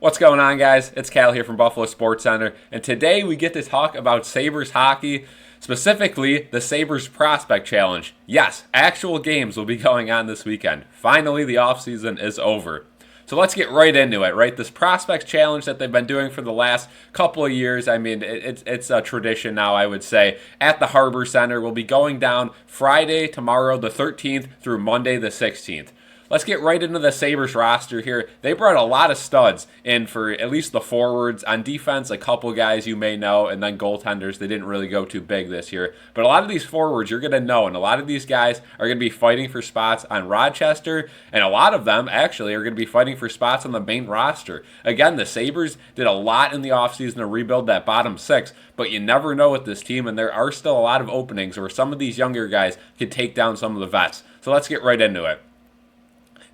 What's going on, guys? It's Cal here from Buffalo SportsCenter, and today we get to talk about Sabres hockey, specifically the Sabres Prospect Challenge. Yes, actual games will be going on this weekend. Finally, the offseason is over. So let's get right into it, right? This Prospects Challenge that they've been doing for the last couple of years, I mean, it's a tradition now, I would say, at the HarborCenter. Will be going down Friday, tomorrow, the 13th, through Monday, the 16th. Let's get right into the Sabres roster here. They brought a lot of studs in for at least the forwards. On defense, a couple guys you may know, and then goaltenders, they didn't really go too big this year. But a lot of these forwards you're going to know, and a lot of these guys are going to be fighting for spots on Rochester, and a lot of them actually are going to be fighting for spots on the main roster. Again, the Sabres did a lot in the offseason to rebuild that bottom six, but you never know with this team, and there are still a lot of openings where some of these younger guys could take down some of the vets. So let's get right into it.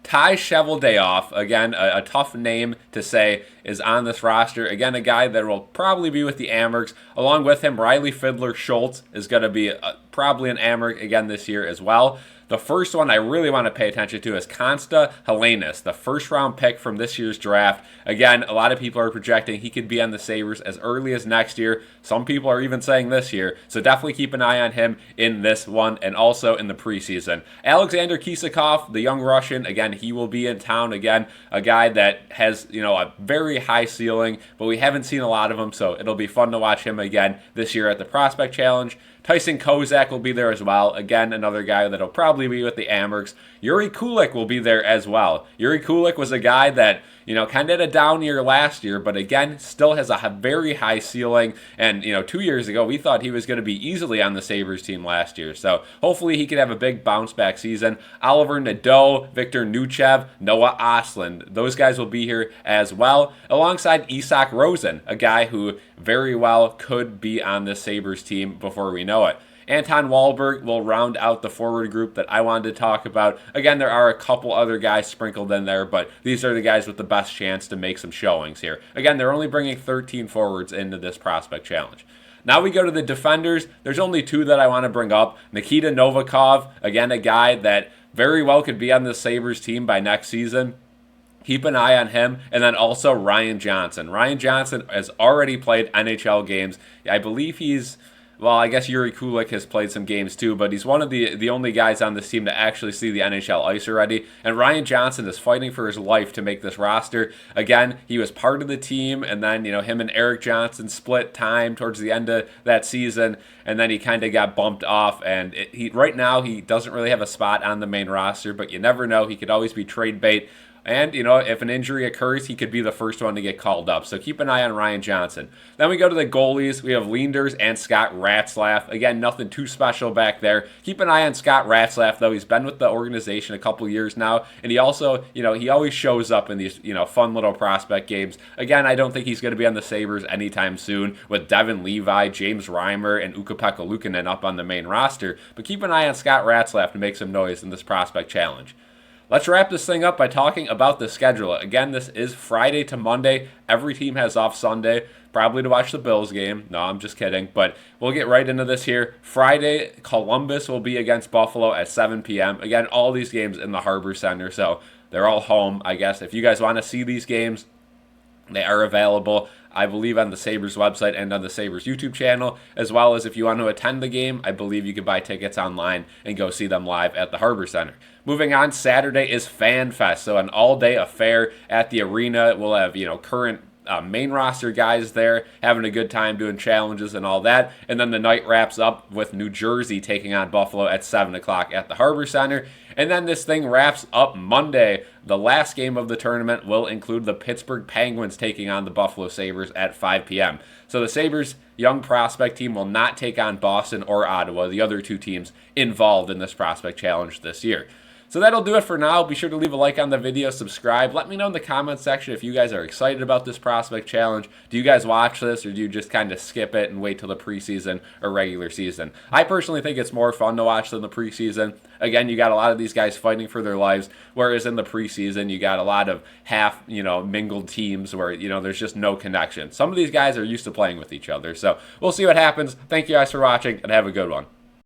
Ty Cheveldayoff, again, a tough name to say, is on this roster. Again, a guy that will probably be with the Amherst. Along with him, Riley Fiddler-Schultz is going to be probably an Amherst again this year as well. The first one I really want to pay attention to is Konsta Helenius, the first-round pick from this year's draft. Again, a lot of people are projecting he could be on the Sabres as early as next year. Some people are even saying this year, so definitely keep an eye on him in this one and also in the preseason. Alexander Kisakov, the young Russian, again, he will be in town again, a guy that has, a very high ceiling, but we haven't seen a lot of him, so it'll be fun to watch him again this year at the Prospect Challenge. Tyson Kozak will be there as well. Again, another guy that'll probably be with the Amherst. Jiri Kulich will be there as well. Jiri Kulich was a guy that, kind of had a down year last year, but again, still has a very high ceiling. And, 2 years ago, we thought he was going to be easily on the Sabres team last year. So hopefully he could have a big bounce back season. Oliver Nadeau, Victor Nuchev, Noah Ostlund. Those guys will be here as well, alongside Isak Rosen, a guy who very well could be on the Sabres team before we know it. Anton Wahlberg will round out the forward group that I wanted to talk about. Again, there are a couple other guys sprinkled in there, but these are the guys with the best chance to make some showings here. Again, they're only bringing 13 forwards into this Prospect Challenge. Now we go to the defenders. There's only two that I want to bring up. Nikita Novikov, again, a guy that very well could be on the Sabres team by next season. Keep an eye on him. And then also Ryan Johnson. Ryan Johnson has already played NHL games. I believe I guess Jiri Kulich has played some games too, but he's one of the only guys on this team to actually see the NHL ice already. And Ryan Johnson is fighting for his life to make this roster. Again, he was part of the team, and then, him and Eric Johnson split time towards the end of that season, and then he kind of got bumped off. And right now, he doesn't really have a spot on the main roster, but you never know. He could always be trade bait. And, if an injury occurs, he could be the first one to get called up. So keep an eye on Ryan Johnson. Then we go to the goalies. We have Leenders and Scott Ratzlaff. Again, nothing too special back there. Keep an eye on Scott Ratzlaff, though. He's been with the organization a couple years now. And he also, he always shows up in these, fun little prospect games. Again, I don't think he's going to be on the Sabres anytime soon with Devin Levi, James Reimer, and Ukko-Pekka Luukkonen up on the main roster. But keep an eye on Scott Ratzlaff to make some noise in this Prospect Challenge. Let's wrap this thing up by talking about the schedule. Again, this is Friday to Monday. Every team has off Sunday, probably to watch the Bills game. No, I'm just kidding. But we'll get right into this here. Friday, Columbus will be against Buffalo at 7 p.m. Again, all these games in the HarborCenter, so they're all home, I guess. If you guys want to see these games, they are available, I believe, on the Sabres website and on the Sabres YouTube channel, as well as if you want to attend the game, I believe you can buy tickets online and go see them live at the HarborCenter. Moving on, Saturday is Fan Fest, so an all-day affair at the arena. We'll have, current main roster guys there having a good time doing challenges and all that. And then the night wraps up with New Jersey taking on Buffalo at 7 o'clock at the HarborCenter. And then this thing wraps up Monday. The last game of the tournament will include the Pittsburgh Penguins taking on the Buffalo Sabres at 5 p.m. So the Sabres young prospect team will not take on Boston or Ottawa, the other two teams involved in this Prospect Challenge this year. So that'll do it for now. Be sure to leave a like on the video, subscribe. Let me know in the comments section if you guys are excited about this Prospect Challenge. Do you guys watch this, or do you just kind of skip it and wait till the preseason or regular season? I personally think it's more fun to watch than the preseason. Again, you got a lot of these guys fighting for their lives, whereas in the preseason, you got a lot of half, mingled teams where, there's just no connection. Some of these guys are used to playing with each other. So we'll see what happens. Thank you guys for watching, and have a good one.